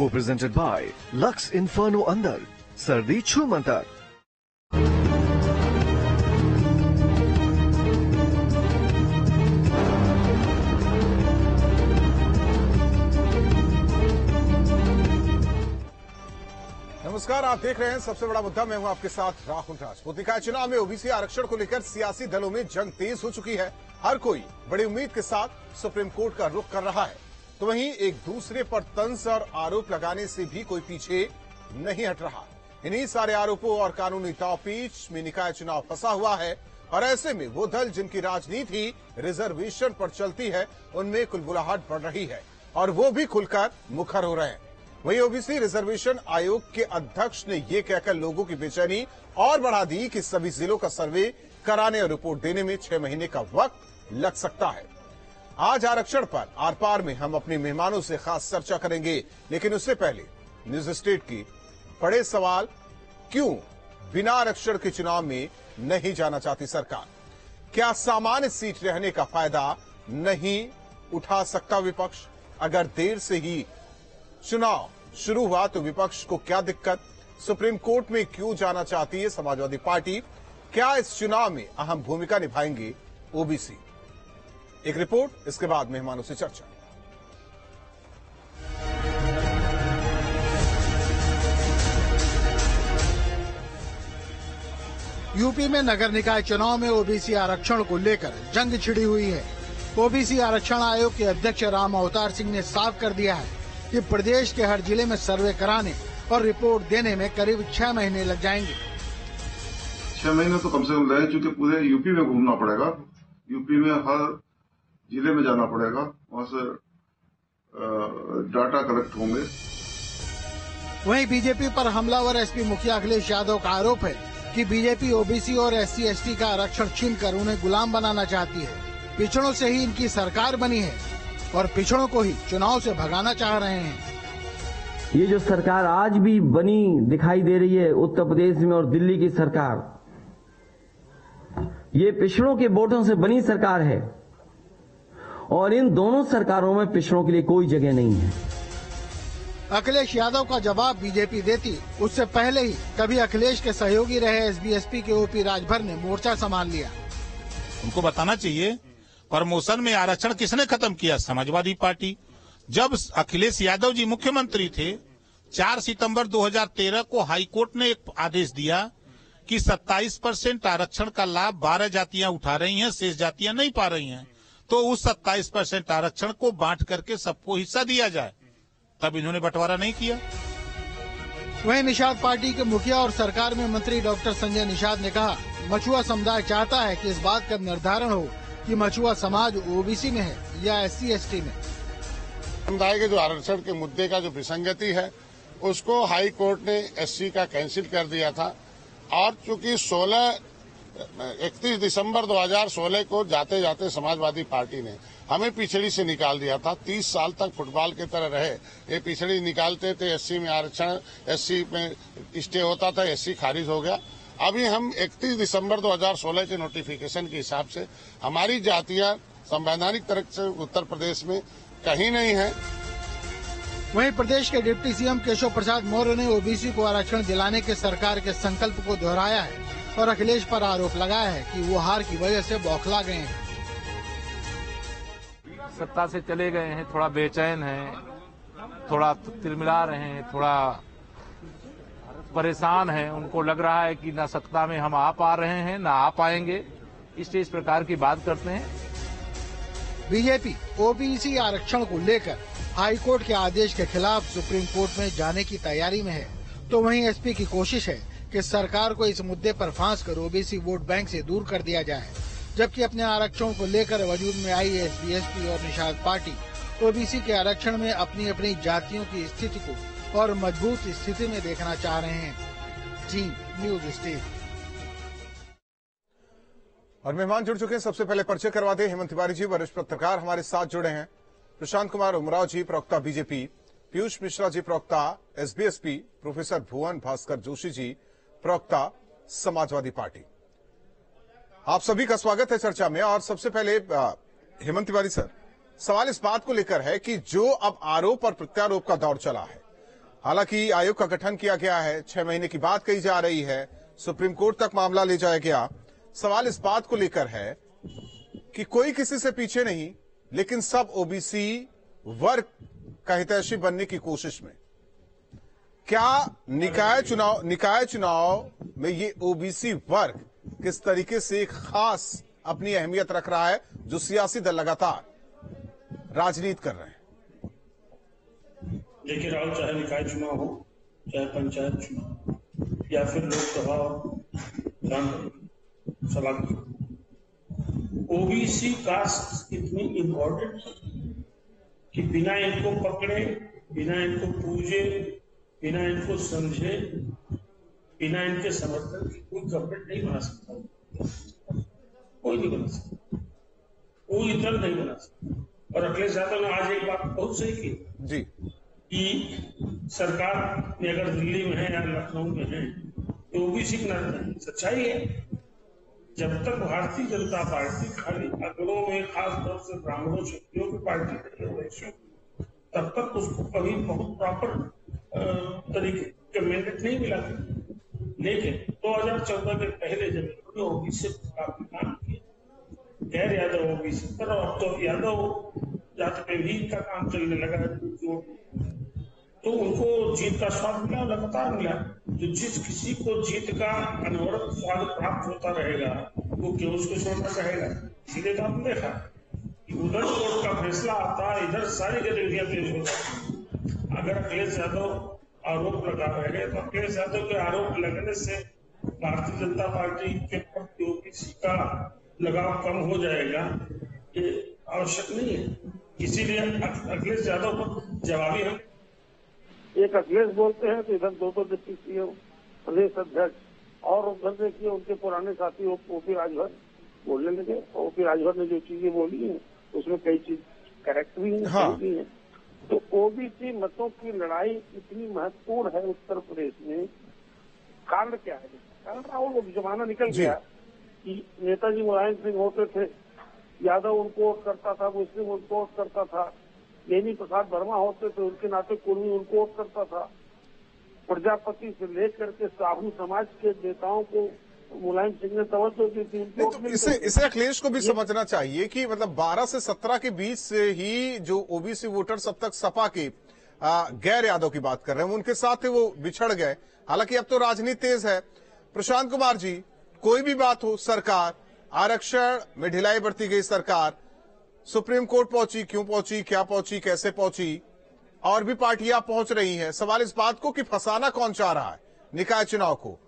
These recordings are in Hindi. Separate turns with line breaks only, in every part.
Co-presented by Lux Inferno अंदर सर्दी छू मंतर।
नमस्कार, आप देख रहे हैं सबसे बड़ा मुद्दा। मैं हूं आपके साथ राहुल राज। निकाय चुनाव में ओबीसी आरक्षण को लेकर सियासी दलों में जंग तेज हो चुकी है। हर कोई बड़ी उम्मीद के साथ सुप्रीम कोर्ट का रुख कर रहा है, तो वहीं एक दूसरे पर तंज और आरोप लगाने से भी कोई पीछे नहीं हट रहा। इन्हीं सारे आरोपों और कानूनी दांवपेच में निकाय चुनाव फंसा हुआ है और ऐसे में वो दल जिनकी राजनीति रिजर्वेशन पर चलती है, उनमें कुलबुलाहट बढ़ रही है और वो भी खुलकर मुखर हो रहे हैं। वहीं ओबीसी रिजर्वेशन आयोग के अध्यक्ष ने ये कहकर लोगों की बेचैनी और बढ़ा दी कि सभी जिलों का सर्वे कराने और रिपोर्ट देने में 6 महीने का वक्त लग सकता है। आज आरक्षण पर आर पार में हम अपने मेहमानों से खास चर्चा करेंगे, लेकिन उससे पहले न्यूज स्टेट की बड़े सवाल, क्यों बिना आरक्षण के चुनाव में नहीं जाना चाहती सरकार? क्या सामान्य सीट रहने का फायदा नहीं उठा सकता विपक्ष? अगर देर से ही चुनाव शुरू हुआ तो विपक्ष को क्या दिक्कत? सुप्रीम कोर्ट में क्यों जाना चाहती है समाजवादी पार्टी? क्या इस चुनाव में अहम भूमिका निभाएंगे ओबीसी? एक रिपोर्ट, इसके बाद मेहमानों से चर्चा।
यूपी में नगर निकाय चुनाव में ओबीसी आरक्षण को लेकर जंग छिड़ी हुई है। ओबीसी आरक्षण आयोग के अध्यक्ष राम अवतार सिंह ने साफ कर दिया है कि प्रदेश के हर जिले में सर्वे कराने और रिपोर्ट देने में करीब 6 महीने लग जाएंगे।
6 महीने तो कम से कम लगे, क्योंकि पूरे यूपी में घूमना पड़ेगा। यूपी में हर जिले में जाना पड़ेगा, वहां से डाटा कलेक्ट होंगे।
वहीं बीजेपी पर हमलावर एसपी मुखिया अखिलेश यादव का आरोप है कि बीजेपी ओबीसी और SC/ST का आरक्षण छीनकर उन्हें गुलाम बनाना चाहती है। पिछड़ों से ही इनकी सरकार बनी है और पिछड़ों को ही चुनाव से भगाना चाह रहे हैं।
ये जो सरकार आज भी बनी दिखाई दे रही है उत्तर प्रदेश में और दिल्ली की सरकार, ये पिछड़ों के वोटों से बनी सरकार है और इन दोनों सरकारों में पिछड़ों के लिए कोई जगह नहीं है।
अखिलेश यादव का जवाब बीजेपी देती उससे पहले ही कभी अखिलेश के सहयोगी रहे SB/SP के OP राजभर ने मोर्चा संभाल लिया।
उनको बताना चाहिए प्रमोशन में आरक्षण किसने खत्म किया? समाजवादी पार्टी। जब अखिलेश यादव जी मुख्यमंत्री थे, 4 सितंबर 2013 को हाईकोर्ट ने एक आदेश दिया कि 27% आरक्षण का लाभ 12 जातियां उठा रही हैं, शेष जातियां नहीं पा रही हैं, तो उस 27% आरक्षण को बांट करके सबको हिस्सा दिया जाए। तब इन्होंने बंटवारा नहीं किया।
वहीं निषाद पार्टी के मुखिया और सरकार में मंत्री डॉक्टर संजय निषाद ने कहा, मछुआ समुदाय चाहता है कि इस बात का निर्धारण हो कि मछुआ समाज ओबीसी में है या SC/ST में।
समुदाय के जो आरक्षण के मुद्दे का जो विसंगति है, उसको हाई कोर्ट ने SC का कैंसिल कर दिया था और चूंकि 31 दिसंबर 2016 को जाते जाते समाजवादी पार्टी ने हमें पिछड़ी से निकाल दिया था। 30 साल तक फुटबॉल की तरह रहे, ये पिछड़ी निकालते थे, SC में आरक्षण, SC में स्टे होता था, SC खारिज हो गया। अभी हम 31 दिसंबर 2016 के नोटिफिकेशन के हिसाब से हमारी जातियां संवैधानिक तरह से उत्तर प्रदेश में कहीं नहीं है।
वहीं प्रदेश के डिप्टी CM केशव प्रसाद मौर्य ने ओबीसी को आरक्षण दिलाने के सरकार के संकल्प को दोहराया है और अखिलेश पर आरोप लगाया है कि वो हार की वजह से बौखला गए हैं।
सत्ता से चले गए हैं, थोड़ा बेचैन हैं, थोड़ा तिलमिला रहे हैं, थोड़ा परेशान हैं। उनको लग रहा है कि ना सत्ता में हम आ पा रहे हैं ना आ पाएंगे, इस प्रकार की बात करते हैं।
बीजेपी ओबीसी आरक्षण को लेकर हाईकोर्ट के आदेश के खिलाफ सुप्रीम कोर्ट में जाने की तैयारी में है, तो वहीं SP की कोशिश है कि सरकार को इस मुद्दे पर फांस कर ओबीसी वोट बैंक से दूर कर दिया जाए, जबकि अपने आरक्षण को लेकर वजूद में आई SB/SP और निषाद पार्टी ओबीसी के आरक्षण में अपनी अपनी जातियों की स्थिति को और मजबूत स्थिति में देखना चाह रहे हैं। जी न्यूज स्टेट।
और मेहमान जुड़ चुके हैं, सबसे पहले परिचय करवा दें। हेमंत तिवारी जी वरिष्ठ पत्रकार हमारे साथ जुड़े हैं। प्रशांत कुमार उमराव जी प्रवक्ता बीजेपी, पीयूष मिश्रा जी प्रवक्ता SB/SP, प्रोफेसर भुवन भास्कर जोशी जी प्रवक्ता समाजवादी पार्टी। आप सभी का स्वागत है चर्चा में। और सबसे पहले हेमंत तिवारी सर, सवाल इस बात को लेकर है कि जो अब आरोप और प्रत्यारोप का दौर चला है, हालांकि आयोग का गठन किया गया है, 6 महीने की बात कही जा रही है, सुप्रीम कोर्ट तक मामला ले जाया गया। सवाल इस बात को लेकर है कि कोई किसी से पीछे नहीं, लेकिन सब ओबीसी वर्ग का हितैषी बनने की कोशिश में। क्या निकाय चुनाव में ये ओबीसी वर्ग किस तरीके से एक खास अपनी अहमियत रख रहा है, जो सियासी दल लगातार राजनीति कर रहे हैं?
देखिए राहुल, चाहे निकाय चुनाव हो, चाहे पंचायत चुनाव या फिर लोकसभा सभा, ओबीसी कास्ट इतनी इम्पोर्टेंट कि बिना इनको पकड़े, बिना इनको पूजे, बिना इनको समझे, बिना इनके समर्थन की कोई गवर्नमेंट नहीं बना सकता। कोई नहीं बना सकता, कोई दल नहीं बना सकता। और अखिलेश यादव ने आज एक बात बहुत सही की
जी
कि सरकार में अगर दिल्ली में है या लखनऊ में है तो ओबीसी की नहीं। सच्चाई है, जब तक भारतीय जनता पार्टी खाली अगड़ों में, खास तौर से ब्राह्मणों शक्तियों की पार्टी है, तब तक उसको कभी बहुत प्रॉपर तरीके का मैंडेट नहीं मिला। लेकिन 2014 के पहले जब इन्होंने ओबीसी काफी काम किया, गैर यादव ओबीसी पर, और तो यादव जाति में भी इनका काम चलने लगा, तो उनको जीत का स्वाद मिला, लगातार मिला। तो जिस किसी को जीत का अनवरत स्वाद प्राप्त होता रहेगा वो क्यों उसको छोड़ना चाहेगा? सीधे तो आपने देखा कि उधर कोर्ट का फैसला आता, इधर सारी गतिविधियां तेज होती। अगर अखिलेश यादव आरोप लगा रहे हैं तो अखिलेश यादव के आरोप लगने से भारतीय जनता पार्टी के प्रति ओबीसी का लगाव कम हो जाएगा, ये आवश्यक नहीं है। इसीलिए अखिलेश यादव को जवाबी हम
एक अखिलेश बोलते हैं तो इधर दो डिप्टी सीएम, प्रदेश अध्यक्ष और उधर देखिए उनके पुराने साथी ओपी राजभर बोलने लगे। ओपी राजभर ने जो चीजें बोली हैं उसमें कई चीज करेक्ट भी है,
हाँ।
भी है। तो ओबीसी मतों की लड़ाई इतनी महत्वपूर्ण है उत्तर प्रदेश में। कारण क्या है? कारण राहुल, वो जमाना निकल गया कि नेताजी मुलायम सिंह होते थे, यादव उनको वोट करता था, मुस्लिम उनको वोट करता था, लेनी प्रसाद वर्मा होते थे, उनके नाते कुर्मी उनको वोट करता था। प्रजापति से लेकर के साहू समाज के नेताओं को मुलायम सिंह ने तवज्जो दी थी।
तो इसे अखिलेश को भी समझना चाहिए कि मतलब 12 से 17 के बीच से ही जो ओबीसी वोटर्स अब तक सपा के गैर यादव की बात कर रहे हैं, उनके साथ वो बिछड़ गए। हालांकि अब तो राजनीति तेज है। प्रशांत कुमार जी, कोई भी बात हो, सरकार आरक्षण में ढिलाई बरती गई, सरकार सुप्रीम कोर्ट पहुंची, क्यों पहुंची, क्या पहुंची, कैसे पहुंची, और भी पार्टियां पहुंच रही हैं। सवाल इस बात को कि फंसाना कौन चाह रहा है निकाय चुनाव को।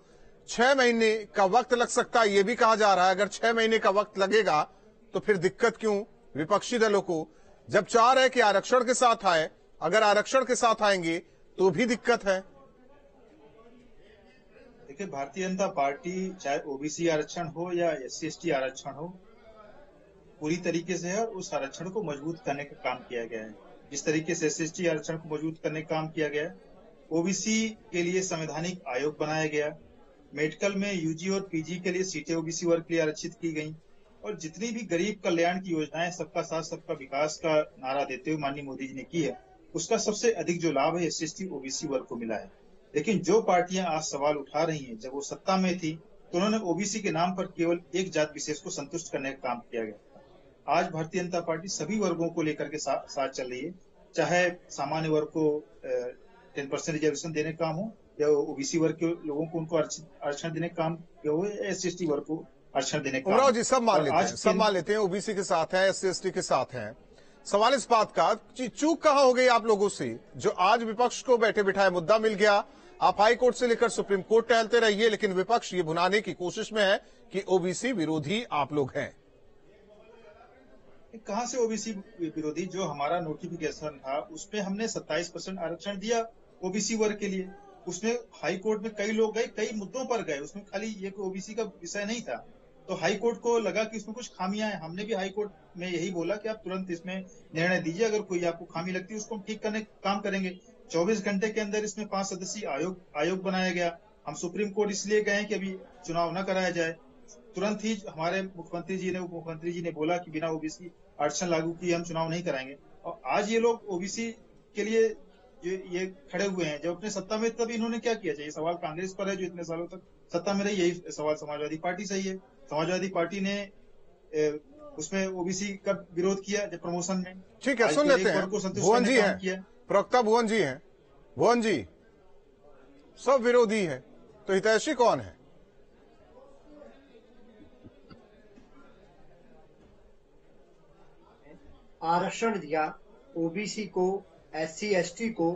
6 महीने का वक्त लग सकता है, यह भी कहा जा रहा है। अगर 6 महीने का वक्त लगेगा तो फिर दिक्कत क्यों विपक्षी दलों को, जब चाह रहे कि आरक्षण के साथ आए। अगर आरक्षण के साथ आएंगे तो भी दिक्कत है।
देखिए, भारतीय जनता पार्टी चाहे ओबीसी आरक्षण हो या SC/ST आरक्षण हो, पूरी तरीके से है उस आरक्षण को मजबूत करने का काम किया गया है। जिस तरीके से SC/ST आरक्षण को मजबूत करने का काम किया गया है, ओबीसी के लिए संवैधानिक आयोग बनाया गया, मेडिकल में यूजी और पीजी के लिए सीटें ओबीसी वर्ग के लिए आरक्षित की गई, और जितनी भी गरीब कल्याण की योजनाएं सबका साथ सबका विकास का नारा देते हुए माननीय मोदी जी ने की है, उसका सबसे अधिक जो लाभ है SC/ST ओबीसी वर्ग को मिला है। लेकिन जो पार्टियां आज सवाल उठा रही हैं, जब वो सत्ता में थी तो उन्होंने ओबीसी के नाम पर केवल एक जात विशेष को संतुष्ट करने का काम किया गया। आज भारतीय जनता पार्टी सभी वर्गों को लेकर के साथ चल रही है, चाहे सामान्य वर्ग को 10% रिजर्वेशन देने का काम हो, या ओबीसी वर्ग के लोगों को उनको आरक्षण देने का काम हो, या SC/ST वर्ग को आरक्षण देने का काम।
जी, सब मान लेते हैं ओबीसी के साथ है, SC/ST के साथ है। सवाल इस बात का चूक कहां हो गई आप लोगों से, जो आज विपक्ष को बैठे बिठाए मुद्दा मिल गया। आप हाई कोर्ट से लेकर सुप्रीम कोर्ट टहलते रहिए, लेकिन विपक्ष ये भुनाने की कोशिश में है कि ओबीसी विरोधी आप लोग हैं।
कहां से ओबीसी विरोधी? जो हमारा नोटिफिकेशन था उसमें हमने 27% आरक्षण दिया ओबीसी वर्ग के लिए। उसमें हाई कोर्ट में कई लोग गए, कई मुद्दों पर गए, उसमें खाली ये ओबीसी का विषय नहीं था। तो हाई कोर्ट को लगा कि इसमें कुछ खामियां हैं। हमने भी हाई कोर्ट में यही बोला कि आप तुरंत इसमें निर्णय दीजिए, अगर कोई आपको खामी लगती है उसको हम ठीक करने का काम करेंगे। 24 घंटे के अंदर इसमें 5 सदस्यीय आयोग बनाया गया। हम सुप्रीम कोर्ट इसलिए गए कि अभी चुनाव न कराया जाए। तुरंत ही हमारे मुख्यमंत्री जी ने, उप मुख्यमंत्री जी ने बोला कि बिना ओबीसी आरक्षण लागू किए हम चुनाव नहीं कराएंगे। और आज ये लोग ओबीसी के लिए जो ये खड़े हुए हैं, जब अपने सत्ता में तब इन्होंने क्या किया? चाहिए सवाल कांग्रेस पर है जो इतने सालों तक सत्ता में रही, यही सवाल समाजवादी पार्टी से ही है। समाजवादी पार्टी ने उसमें ओबीसी का विरोध किया जब प्रमोशन में।
ठीक है, सुन लेते हैं। भुवन जी हैं, प्रवक्ता भुवन जी हैं। भुवन जी, सब विरोधी है तो हितैषी कौन है?
आरक्षण दिया ओबीसी को, एससी एसटी को,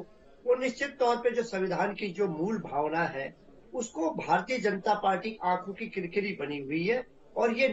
वो निश्चित तौर पे जो संविधान की जो मूल भावना है उसको भारतीय जनता पार्टी आंखों की किरकिरी बनी हुई है। और ये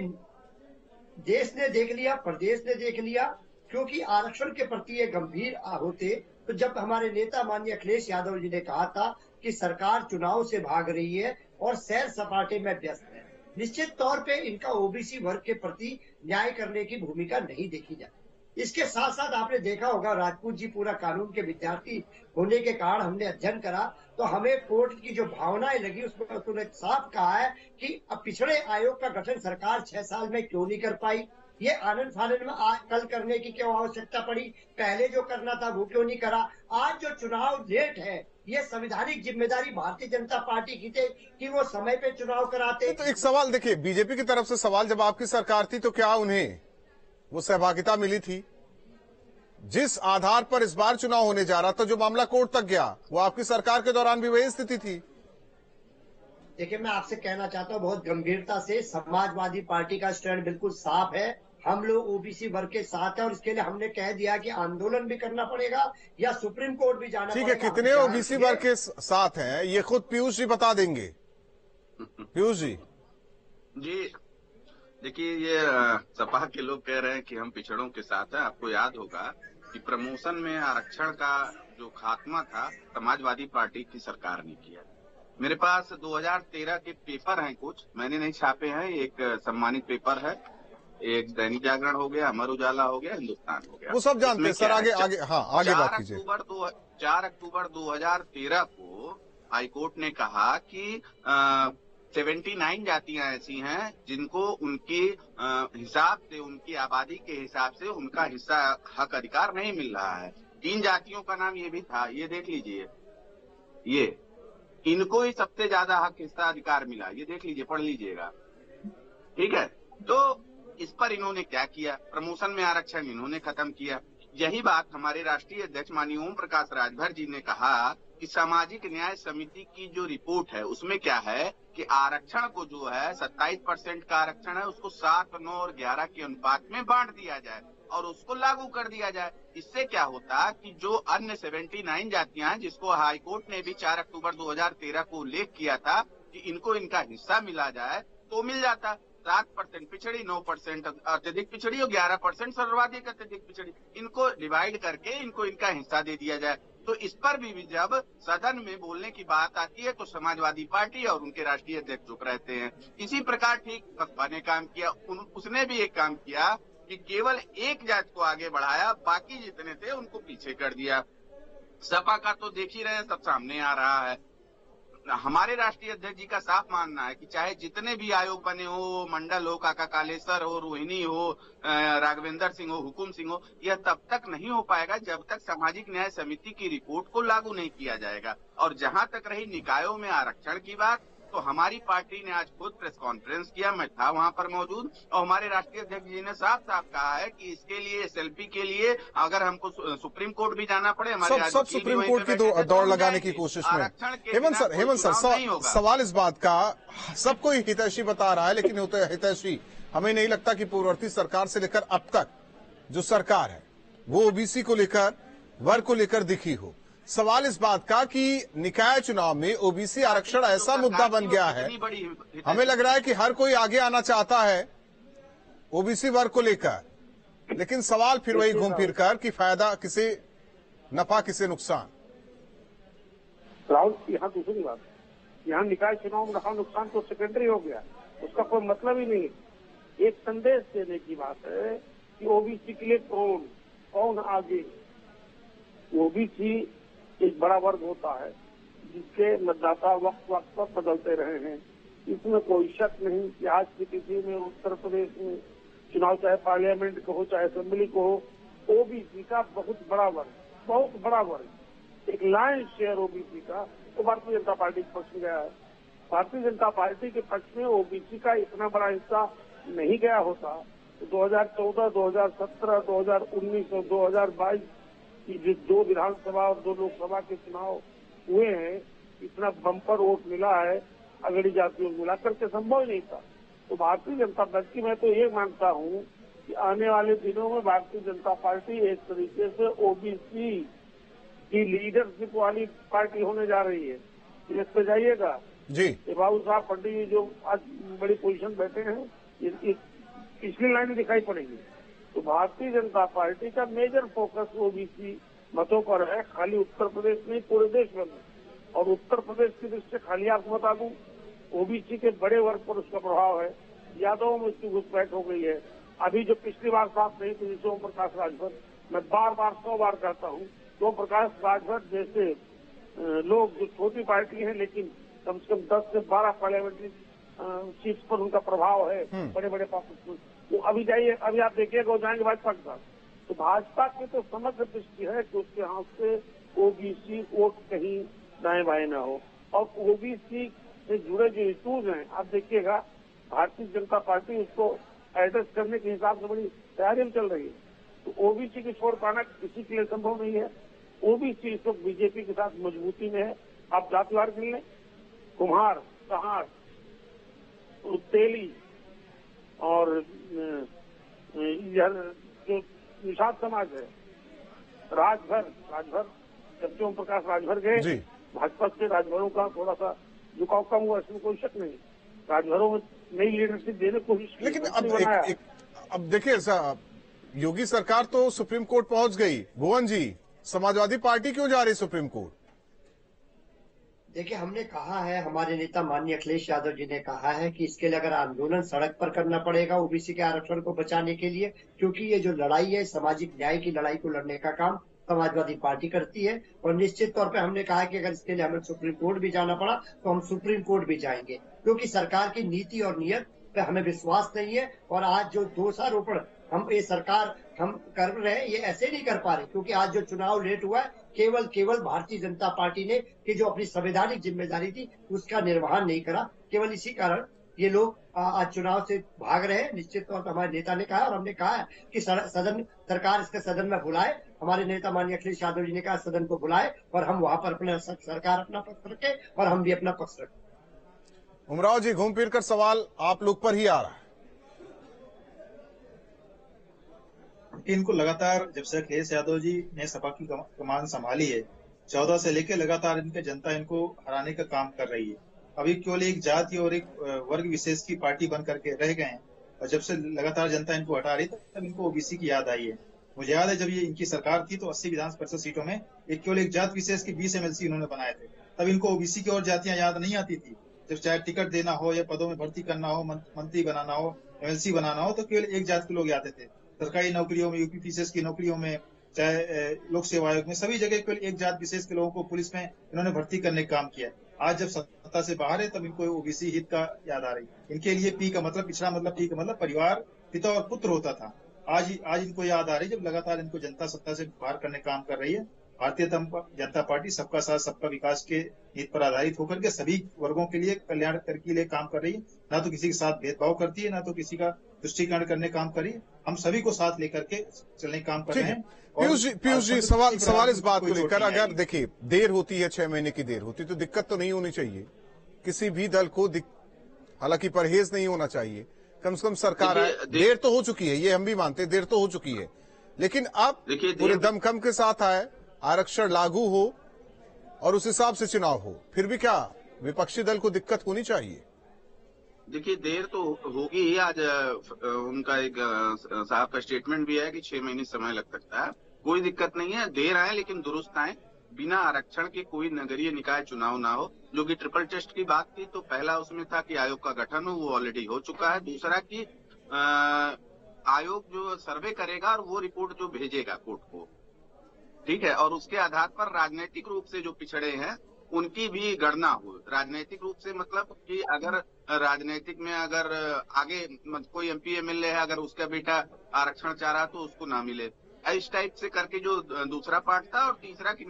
देश ने देख लिया, प्रदेश ने देख लिया, क्योंकि आरक्षण के प्रति ये गंभीर होते तो जब हमारे नेता माननीय अखिलेश यादव जी ने कहा था कि सरकार चुनाव से भाग रही है और सैर सपाटे में व्यस्त है, निश्चित तौर पे इनका ओबीसी वर्ग के प्रति न्याय करने की भूमिका नहीं देखी जाती। इसके साथ साथ आपने देखा होगा, राजपूत जी पूरा कानून के विद्यार्थी होने के कारण हमने अध्ययन करा तो हमें कोर्ट की जो भावनाएं लगी उसमें उन्होंने साफ कहा है कि अब पिछड़े आयोग का गठन सरकार 6 साल में क्यों नहीं कर पाई, ये आनंद फानंद में कल करने की क्यों आवश्यकता पड़ी, पहले जो करना था वो क्यों नहीं करा। आज जो चुनाव लेट है ये संवैधानिक जिम्मेदारी भारतीय जनता पार्टी की थी कि वो समय पे चुनाव कराते।
तो एक सवाल देखिए, बीजेपी की तरफ से सवाल, जब आपकी सरकार थी तो क्या उन्हें वो सहभागिता मिली थी? जिस आधार पर इस बार चुनाव होने जा रहा था, जो मामला कोर्ट तक गया, वो आपकी सरकार के दौरान भी वही स्थिति थी।
देखिए, मैं आपसे कहना चाहता हूँ बहुत गंभीरता से, समाजवादी पार्टी का स्टैंड बिल्कुल साफ है। हम लोग ओबीसी वर्ग के साथ हैं और इसके लिए हमने कह दिया कि आंदोलन भी करना पड़ेगा या सुप्रीम कोर्ट भी जाना पड़ेगा।
ठीक है, कितने ओबीसी वर्ग के साथ हैं ये खुद पीयूष जी बता देंगे। पीयूष जी।
देखिए, ये सपा के लोग कह रहे हैं कि हम पिछड़ों के साथ हैं। आपको याद होगा कि प्रमोशन में आरक्षण का जो खात्मा था समाजवादी पार्टी की सरकार ने किया। मेरे पास 2013 के पेपर हैं, कुछ मैंने नहीं छापे हैं। एक सम्मानित पेपर है, एक दैनिक जागरण हो गया, अमर उजाला हो गया, हिंदुस्तान हो गया,
वो सब जानते हैं सर। आगे बात कीजिए।
4 अक्टूबर 2013 को हाईकोर्ट ने कहा कि 79 जातियां ऐसी हैं जिनको उनके हिसाब से, उनकी आबादी के हिसाब से उनका हिस्सा, हक अधिकार नहीं मिल रहा है। 3 जातियों का नाम ये भी था, ये देख लीजिए, ये इनको ही सबसे ज्यादा हक, हिस्सा, अधिकार मिला। ये देख लीजिए, पढ़ लीजिएगा, ठीक है। तो इस पर इन्होंने क्या किया? प्रमोशन में आरक्षण इन्होंने खत्म किया। यही बात हमारे राष्ट्रीय अध्यक्ष माननीय ओम प्रकाश राजभर जी ने कहा कि सामाजिक न्याय समिति की जो रिपोर्ट है उसमें क्या है कि आरक्षण को जो है 27% का आरक्षण है, उसको 7, 9 और 11 के अनुपात में बांट दिया जाए और उसको लागू कर दिया जाए। इससे क्या होता कि जो अन्य 79 जातियां हैं, जिसको हाईकोर्ट ने भी 4 अक्टूबर 2013 को उल्लेख किया था कि इनको इनका हिस्सा मिला जाए, तो मिल जाता। 7% पिछड़ी, 9% अत्यधिक पिछड़ी और 11% सर्वाधिक अत्यधिक पिछड़ी, इनको डिवाइड करके इनको इनका हिस्सा दे दिया जाए। तो इस पर भी जब सदन में बोलने की बात आती है तो समाजवादी पार्टी और उनके राष्ट्रीय अध्यक्ष चुप रहते हैं। इसी प्रकार ठीक बसपा ने काम किया, उसने भी एक काम किया कि केवल एक जाति को आगे बढ़ाया, बाकी जितने थे उनको पीछे कर दिया। सपा का तो देख ही रहे हैं, सब सामने आ रहा है। हमारे राष्ट्रीय अध्यक्ष जी का साफ मानना है कि चाहे जितने भी आयोग बने हो, मंडल हो, काका कालेसर हो, रोहिणी हो, राघवेंद्र सिंह हो, हुकुम सिंह हो, यह तब तक नहीं हो पाएगा जब तक सामाजिक न्याय समिति की रिपोर्ट को लागू नहीं किया जाएगा। और जहां तक रही निकायों में आरक्षण की बात, तो हमारी पार्टी ने आज खुद प्रेस कॉन्फ्रेंस किया, मैं था वहां पर मौजूद, और हमारे राष्ट्रीय अध्यक्ष जी ने साफ साफ कहा है कि इसके लिए, एसएलपी के लिए अगर हमको सुप्रीम कोर्ट भी जाना पड़े, हमारे
सब सुप्रीम कोर्ट की दौड़ लगाने की कोशिश में। हेमंत सर, सवाल इस बात का, सब कोई हितैषी बता रहा है, लेकिन हितैषी हमें नहीं लगता कि पूर्ववर्ती सरकार से लेकर अब तक जो सरकार है वो ओबीसी को लेकर, वर्ग को लेकर दिखी हो। सवाल इस बात का कि निकाय चुनाव में ओबीसी आरक्षण ऐसा मुद्दा बन गया है, हमें लग रहा है कि हर कोई आगे आना चाहता है ओबीसी वर्ग को लेकर, लेकिन सवाल फिर वही घूम फिर कर कि फायदा किसे, नफा किसे नुकसान।
राहुल, यहाँ दूसरी बात, यहाँ निकाय चुनाव में नफा नुकसान तो सेकेंडरी हो गया, उसका कोई मतलब ही नहीं। एक संदेश देने की बात है कि ओबीसी के लिए कौन आगे। ओबीसी एक बड़ा वर्ग होता है जिसके मतदाता वक्त वक्त पर बदलते रहे हैं, इसमें कोई शक नहीं कि आज की स्थिति में उत्तर प्रदेश में चुनाव चाहे पार्लियामेंट को हो चाहे असेंबली को हो, ओबीसी का बहुत बड़ा वर्ग एक लाइन शेयर ओबीसी का तो भारतीय जनता पार्टी के पक्ष में गया है। भारतीय जनता पार्टी के पक्ष में ओबीसी का इतना बड़ा हिस्सा नहीं गया होता तो 2014, 2017, 2019 और 2022 की जो 2 विधानसभा और 2 लोकसभा के चुनाव हुए हैं, इतना बम्पर वोट मिला है अगड़ी जातियों को मिलाकर के संभव नहीं था। तो भारतीय जनता पार्टी, मैं तो ये मानता हूँ कि आने वाले दिनों में भारतीय जनता पार्टी एक तरीके से ओबीसी की लीडरशिप वाली पार्टी होने जा रही है। इस पे जाइएगा
जी,
बाबू साहब पंडित जी जो आज बड़ी पोजीशन बैठे हैं, ये पिछली लाइन दिखाई पड़ेगी। तो भारतीय जनता पार्टी का मेजर फोकस ओबीसी मतों पर है, खाली उत्तर प्रदेश नहीं पूरे देश में। और उत्तर प्रदेश की दृष्टि से खाली आपको बता दूं, ओबीसी के बड़े वर्ग पर उसका प्रभाव है। यादवों में उसकी घुसपैठ हो गई है। अभी जो पिछली बार साफ नहीं थी, ओम प्रकाश राजभर, मैं बार 100 बार कहता हूँ, ओम प्रकाश राजभर जैसे लोग जो छोटी पार्टी है लेकिन कम से कम 10 से 12 पार्लियामेंट्री सीट पर उनका प्रभाव है, बड़े बड़े पार्टी। तो अभी जाइए, अभी आप देखिएगा वो जाएंगे भाजपा के साथ। तो भाजपा की तो समग्र दृष्टि है कि उसके हाथ से ओबीसी वोट कहीं दाएं बाएं न हो। और ओबीसी से जुड़े जो इश्यूज हैं, आप देखिएगा भारतीय जनता पार्टी उसको एड्रेस करने के हिसाब से बड़ी तैयारी में चल रही है। तो ओबीसी को छोड़ पाना किसी के लिए संभव नहीं है। ओबीसी इस वक्त बीजेपी के साथ मजबूती में है। आप जातिवार गिन लें, कुम्हार, कहार, तेली और जो निषाद समाज है, राजभर जब ओम प्रकाश राजभर गए, भाजपा से राजभरों का थोड़ा सा झुकाव कम हुआ, इसमें कोई शक नहीं। राजभरों में नई लीडरशिप देने को कोशिश की,
लेकिन अब देखिए योगी सरकार तो सुप्रीम कोर्ट पहुंच गई। भुवन जी, समाजवादी पार्टी क्यों जा रही सुप्रीम कोर्ट?
देखिए, हमने कहा है, हमारे नेता माननीय अखिलेश यादव जी ने कहा है कि इसके लिए अगर आंदोलन सड़क पर करना पड़ेगा ओबीसी के आरक्षण को बचाने के लिए, क्योंकि ये जो लड़ाई है सामाजिक न्याय की लड़ाई को लड़ने का काम समाजवादी पार्टी करती है। और निश्चित तौर पे हमने कहा कि अगर इसके लिए हमें सुप्रीम कोर्ट भी जाना पड़ा तो हम सुप्रीम कोर्ट भी जाएंगे, क्योंकि सरकार की नीति और नियत पे हमें विश्वास नहीं है। और आज जो दोषारोपण हम ये सरकार हम कर रहे हैं, ये ऐसे नहीं कर पा रहे, क्योंकि आज जो चुनाव लेट हुआ है केवल भारतीय जनता पार्टी ने कि जो अपनी संवैधानिक जिम्मेदारी थी उसका निर्वहन नहीं करा। केवल इसी कारण ये लोग आज चुनाव से भाग रहे हैं। निश्चित तौर पर हमारे नेता ने कहा और हमने कहा है कि सरकार इसके सदन में बुलाए। हमारे नेता माननीय अखिलेश यादव जी ने कहा सदन को बुलाए और हम वहां पर अपना सरकार अपना पक्ष रखे और हम भी अपना पक्ष रखें।
उमराव जी, घूम फिर कर सवाल आप लोग पर ही आ रहा है।
इनको लगातार जब से अखिलेश यादव जी ने सपा की कमान संभाली है, 14 से लेकर लगातार इनके जनता इनको हराने का काम कर रही है। अभी केवल एक जाति और एक वर्ग विशेष की पार्टी बन करके रह गए हैं। और जब से लगातार जनता इनको हटा रही तब इनको ओबीसी की याद आई है। मुझे याद है जब ये इनकी सरकार थी तो 80 विधान परिषद सीटों में केवल एक जात विशेष के 20 MLC इन्होंने बनाए थे। तब इनको ओबीसी की और जातियां याद नहीं आती थी। जब चाहे टिकट देना हो या पदों में भर्ती करना हो, मंत्री बनाना हो, MLC बनाना हो, तो केवल एक जात के लोग आते थे। सरकारी नौकरियों में, यूपी पीसीएस की नौकरियों में, चाहे लोक सेवा आयोग में, सभी जगह केवल एक जात विशेष के लोगों को पुलिस में इन्होंने भर्ती करने का काम किया। आज जब सत्ता से बाहर है तब इनको ओबीसी हित का याद आ रही। इनके लिए पी का मतलब, पिछड़ा मतलब पी का मतलब परिवार, पिता और पुत्र होता था। आज इनको याद आ रही जब लगातार इनको जनता सत्ता से बाहर करने का काम कर रही है। भारतीय जनता पार्टी सबका साथ सबका विकास के हित पर आधारित होकर के सभी वर्गों के लिए कल्याण के लिए काम कर रही है। ना तो किसी के साथ भेदभाव करती है, ना तो किसी का तुष्टीकरण करने काम करी। हम सभी को साथ लेकर के चलने काम कर रहे हैं।
पीयूष जी, सवाल इस बात को लेकर, अगर देखिए देर होती है, 6 महीने की देर होती तो दिक्कत तो नहीं होनी चाहिए किसी भी दल को। हालांकि परहेज नहीं होना चाहिए, कम से कम सरकार देर तो हो चुकी है, ये हम भी मानते हैं, देर तो हो चुकी है। लेकिन अब पूरे दमखम के साथ आए, आरक्षण लागू हो और उस हिसाब से चुनाव हो, फिर भी क्या विपक्षी दल को दिक्कत होनी चाहिए?
देखिए, देर तो होगी ही। आज उनका एक साहब का स्टेटमेंट भी है कि 6 महीने समय लग सकता है। कोई दिक्कत नहीं है, देर आए लेकिन दुरुस्त आए। बिना आरक्षण के कोई नगरीय निकाय चुनाव ना हो। जो कि ट्रिपल टेस्ट की बात थी तो पहला उसमें था कि आयोग का गठन हो, वो ऑलरेडी हो चुका है। दूसरा कि आयोग जो सर्वे करेगा और वो रिपोर्ट जो भेजेगा कोर्ट को, ठीक है, और उसके आधार पर राजनीतिक रूप से जो पिछड़े हैं उनकी भी गणना हो। राजनीतिक रूप से मतलब कि अगर राजनीतिक में अगर आगे कोई MP MLA है, अगर उसका बेटा आरक्षण चाह रहा तो उसको ना मिले, इस टाइप से करके जो दूसरा पार्ट था। और तीसरा कि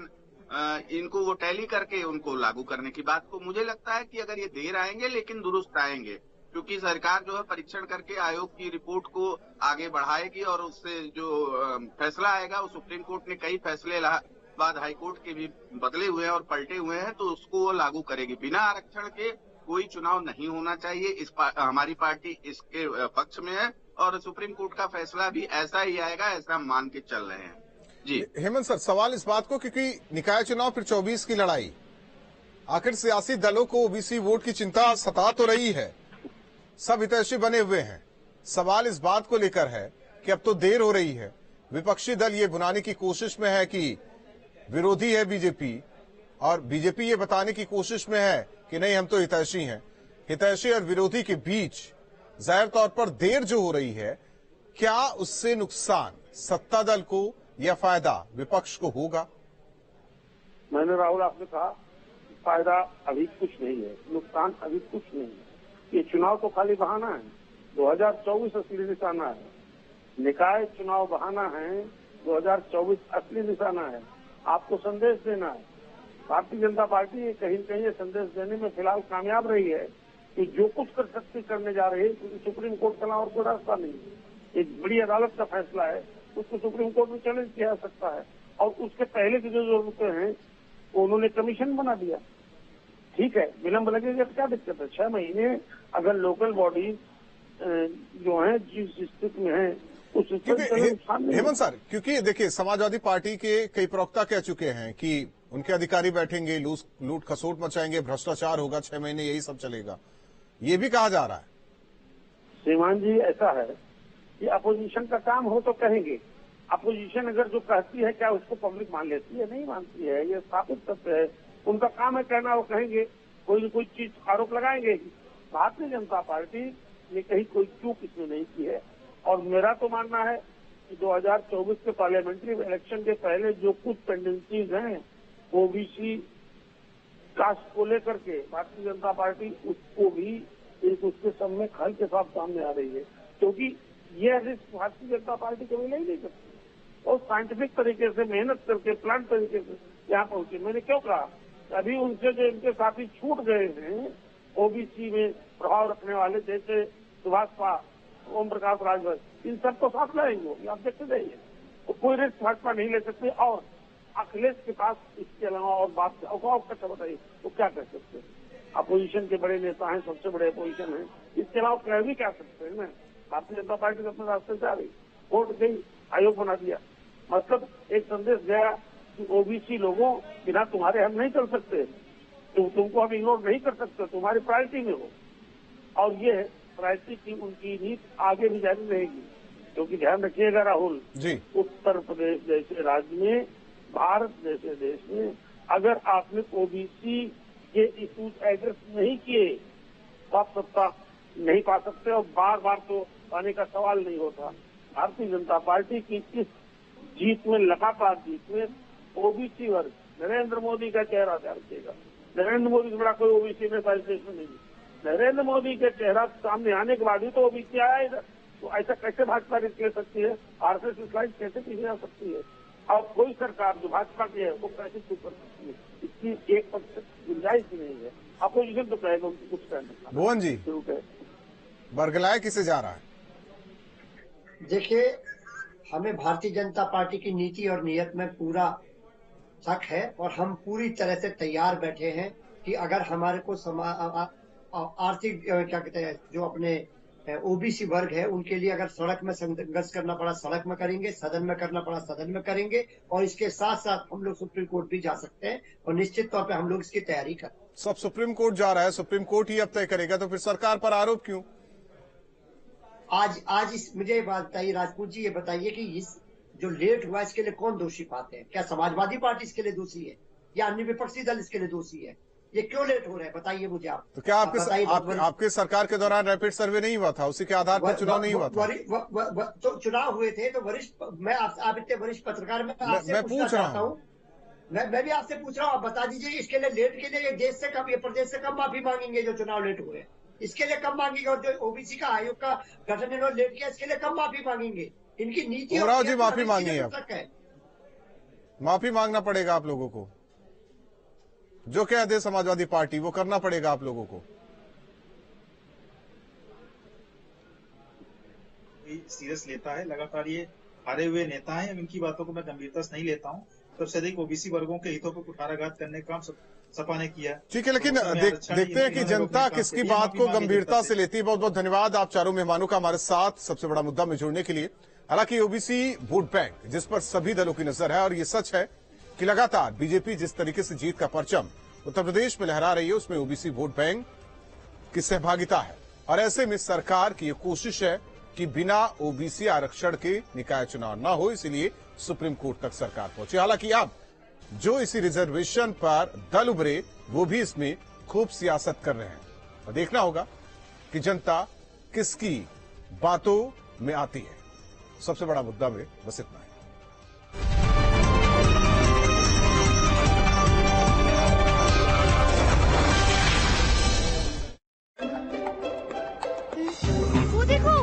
इनको वो टैली करके उनको लागू करने की बात को मुझे लगता है कि अगर ये देर आएंगे लेकिन दुरुस्त आएंगे, क्योंकि सरकार जो है परीक्षण करके आयोग की रिपोर्ट को आगे बढ़ाएगी और उससे जो फैसला आएगा, वो सुप्रीम कोर्ट ने कई फैसले इलाहाबाद हाई कोर्ट के भी बदले हुए हैं और पलटे हुए हैं, तो उसको वो लागू करेगी। बिना आरक्षण के कोई चुनाव नहीं होना चाहिए, हमारी पार्टी इसके पक्ष में है और सुप्रीम कोर्ट का फैसला भी ऐसा ही आएगा, ऐसा मान के चल रहे हैं। जी
हेमंत सर, सवाल इस बात को, क्योंकि निकाय चुनाव फिर 24 की लड़ाई, आखिर सियासी दलों को ओबीसी वोट की चिंता सता तो रही है, सब हितैषी बने हुए हैं। सवाल इस बात को लेकर है कि अब तो देर हो रही है, विपक्षी दल ये बुनाने की कोशिश में है कि विरोधी है बीजेपी, और बीजेपी ये बताने की कोशिश में है कि नहीं हम तो हितैषी हैं। हितैषी और विरोधी के बीच जाहिर तौर पर देर जो हो रही है, क्या उससे नुकसान सत्ता दल को या फायदा विपक्ष को होगा?
मैंने राहुल आपने कहा फायदा अभी कुछ नहीं है, नुकसान अभी कुछ नहीं है। ये चुनाव तो खाली बहाना है, 2024 असली निशाना है। निकाय चुनाव बहाना है, 2024 असली निशाना है। आपको संदेश देना है। भारतीय जनता पार्टी कहीं कहीं ये संदेश देने में फिलहाल कामयाब रही है कि जो कुछ कर सकती करने जा रही है, क्योंकि सुप्रीम कोर्ट के अलावा और कोई रास्ता नहीं है। एक बड़ी अदालत का फैसला है, उसको सुप्रीम कोर्ट में चैलेंज किया जा सकता है, और उसके पहले की जो जरूरतें हैं उन्होंने कमीशन बना दिया। ठीक है, विलंब लगेगा तो क्या दिक्कत है? 6 महीने अगर लोकल बॉडी जो है जिस स्थिति में है उस
हेमंत सर, क्योंकि देखिए समाजवादी पार्टी के कई प्रवक्ता कह चुके हैं कि उनके अधिकारी बैठेंगे, लूट खसोट मचाएंगे, भ्रष्टाचार होगा, 6 महीने यही सब चलेगा, ये भी कहा जा रहा है।
श्रीमान जी, ऐसा है कि अपोजिशन का काम हो तो कहेंगे। अपोजिशन अगर जो कहती है क्या उसको पब्लिक मान लेती है? नहीं मानती है, ये स्थापित सत्य है। उनका काम है कहना, वो कहेंगे, कोई न कोई चीज आरोप लगाएंगे। भारतीय जनता पार्टी ने कहीं कोई चूक इसमें नहीं की है, और मेरा तो मानना है कि 2024 के पार्लियामेंट्री इलेक्शन के पहले जो कुछ पेंडेंसीज हैं ओबीसी कास्ट को लेकर के भारतीय जनता पार्टी उसको भी एक उसके सामने खल के साथ सामने आ रही है, क्योंकि यह रिस्क भारतीय जनता पार्टी कभी ले नहीं सकती। और साइंटिफिक तरीके से मेहनत करके प्लान तरीके से यहाँ पहुंचे। मैंने क्यों कहा, अभी उनसे जो इनके साथी छूट गए हैं ओबीसी में प्रभाव रखने वाले, जैसे सुभाष पा, ओम प्रकाश राजभर, इन सब को साथ लाएंगे, आप देखते जाइए। तो कोई रिस्क भाजपा नहीं ले सकती, और अखिलेश के पास इसके अलावा और बात अच्छा बताइए वो क्या कह सकते हैं? अपोजिशन के बड़े नेता हैं, सबसे बड़े अपोजिशन है, इसके अलावा कह भी क्या सकते हैं ना? भारतीय जनता पार्टी तो अपने रास्ते से आ रही, कोर्ट गई, आयोग बना दिया, मतलब एक संदेश गया कि ओबीसी लोगों बिना तुम्हारे हम नहीं चल सकते, तुमको हम इग्नोर नहीं कर सकते, तुम्हारी प्रायोरिटी में हो। और ये प्रायोरिटी की उनकी नीति आगे भी जारी रहेगी, क्योंकि ध्यान रखिएगा राहुल जी, उत्तर प्रदेश जैसे राज्य में, भारत जैसे देश में अगर आपने ओबीसी के इश्यूज एड्रेस नहीं किए तो आप सत्ता नहीं पा सकते, और बार बार तो पाने का सवाल नहीं होता। भारतीय जनता पार्टी की इस जीत में, लगातार जीत में, ओबीसी वर्ग नरेंद्र मोदी का चेहरा तैयार किएगा। नरेंद्र मोदी से बड़ा कोई ओबीसी में सारे देश में नहीं। नरेंद्र मोदी के चेहरा सामने आने के बाद ही तो ओबीसी आया इधर, तो ऐसा कैसे भाजपा रिस्क ले सकती है? आरएसएस स्लाइड कैसे पीछे जा सकती है? और कोई सरकार जो भाजपा की है वो कैसे चुप कर सकती है? इसकी एक पक्ष गुंजाइश ही नहीं है। अपोजिशन तो कहेगा उनको कुछ कहना।
भुवन जी, बरगलाया किसे जा रहा है?
देखिए, हमें भारतीय जनता पार्टी की नीति और नीयत में पूरा शक है, और हम पूरी तरह से तैयार बैठे हैं कि अगर हमारे को आर्थिक क्या कहते हैं, जो अपने ओबीसी वर्ग है उनके लिए अगर सड़क में संघर्ष करना पड़ा सड़क में करेंगे, सदन में करना पड़ा सदन में करेंगे, और इसके साथ साथ हम लोग सुप्रीम कोर्ट भी जा सकते हैं, और निश्चित तौर पे हम लोग इसकी तैयारी कर।
सब सुप्रीम कोर्ट जा रहा है, सुप्रीम कोर्ट ही अब तय करेगा, तो फिर सरकार पर आरोप क्यों?
आज मुझे ये बात बताइए राजपूत जी, ये बताइए कि इस जो लेट हुआ इसके लिए कौन दोषी पाते हैं? क्या समाजवादी पार्टी इसके लिए दोषी है, या अन्य विपक्षी दल इसके लिए दोषी है? ये क्यों लेट हो रहे हैं बताइए मुझे आप।
तो क्या आपके सरकार के दौरान रैपिड सर्वे नहीं हुआ था? उसी के आधार पर चुनाव नहीं हुआ था?
तो चुनाव हुए थे, तो वरिष्ठ, मैं आप इतने वरिष्ठ पत्रकार, मैं
पूछ रहा हूँ,
मैं भी आपसे पूछ रहा हूँ, आप बता दीजिए इसके लिए लेट के लिए ये देश से कम, ये प्रदेश से कम माफी मांगेंगे जो चुनाव लेट हुए, इसके लिए कम मांगेंगे, और जो ओबीसी का आयोग का गठन इन्होंने लेट किया इसके लिए कम माफी मांगेंगे। इनकी नीति
जी माफी मांगी है, माफी मांगना पड़ेगा आप लोगों को। जो कह दे समाजवादी पार्टी वो करना पड़ेगा आप लोगों को।
सीरियस लेता है, लगातार ये हारे हुए नेता हैं, अब इनकी बातों को मैं गंभीरता से नहीं लेता हूं। सबसे अधिक ओबीसी वर्गों के हितों पर कुठाराघात करने का काम सपा ने किया।
ठीक है, लेकिन देखते हैं कि जनता किसकी बात को गंभीरता से लेती है। बहुत बहुत धन्यवाद आप चारों मेहमानों का हमारे साथ सबसे बड़ा मुद्दा में जुड़ने के लिए। हालांकि ओबीसी वोट बैंक जिस पर सभी दलों की नजर है, और ये सच है कि लगातार बीजेपी जिस तरीके से जीत का परचम उत्तर प्रदेश में लहरा रही है, उसमें ओबीसी वोट बैंक की सहभागिता है। और ऐसे में सरकार की ये कोशिश है कि बिना ओबीसी आरक्षण के निकाय चुनाव न हो, इसलिए सुप्रीम कोर्ट तक सरकार पहुंची। हालांकि अब जो इसी रिजर्वेशन पर दल उभरे वो भी इसमें खूब सियासत कर रहे हैं, और देखना होगा कि जनता किसकी बातों में आती है। सबसे बड़ा मुद्दा में बस इतना है।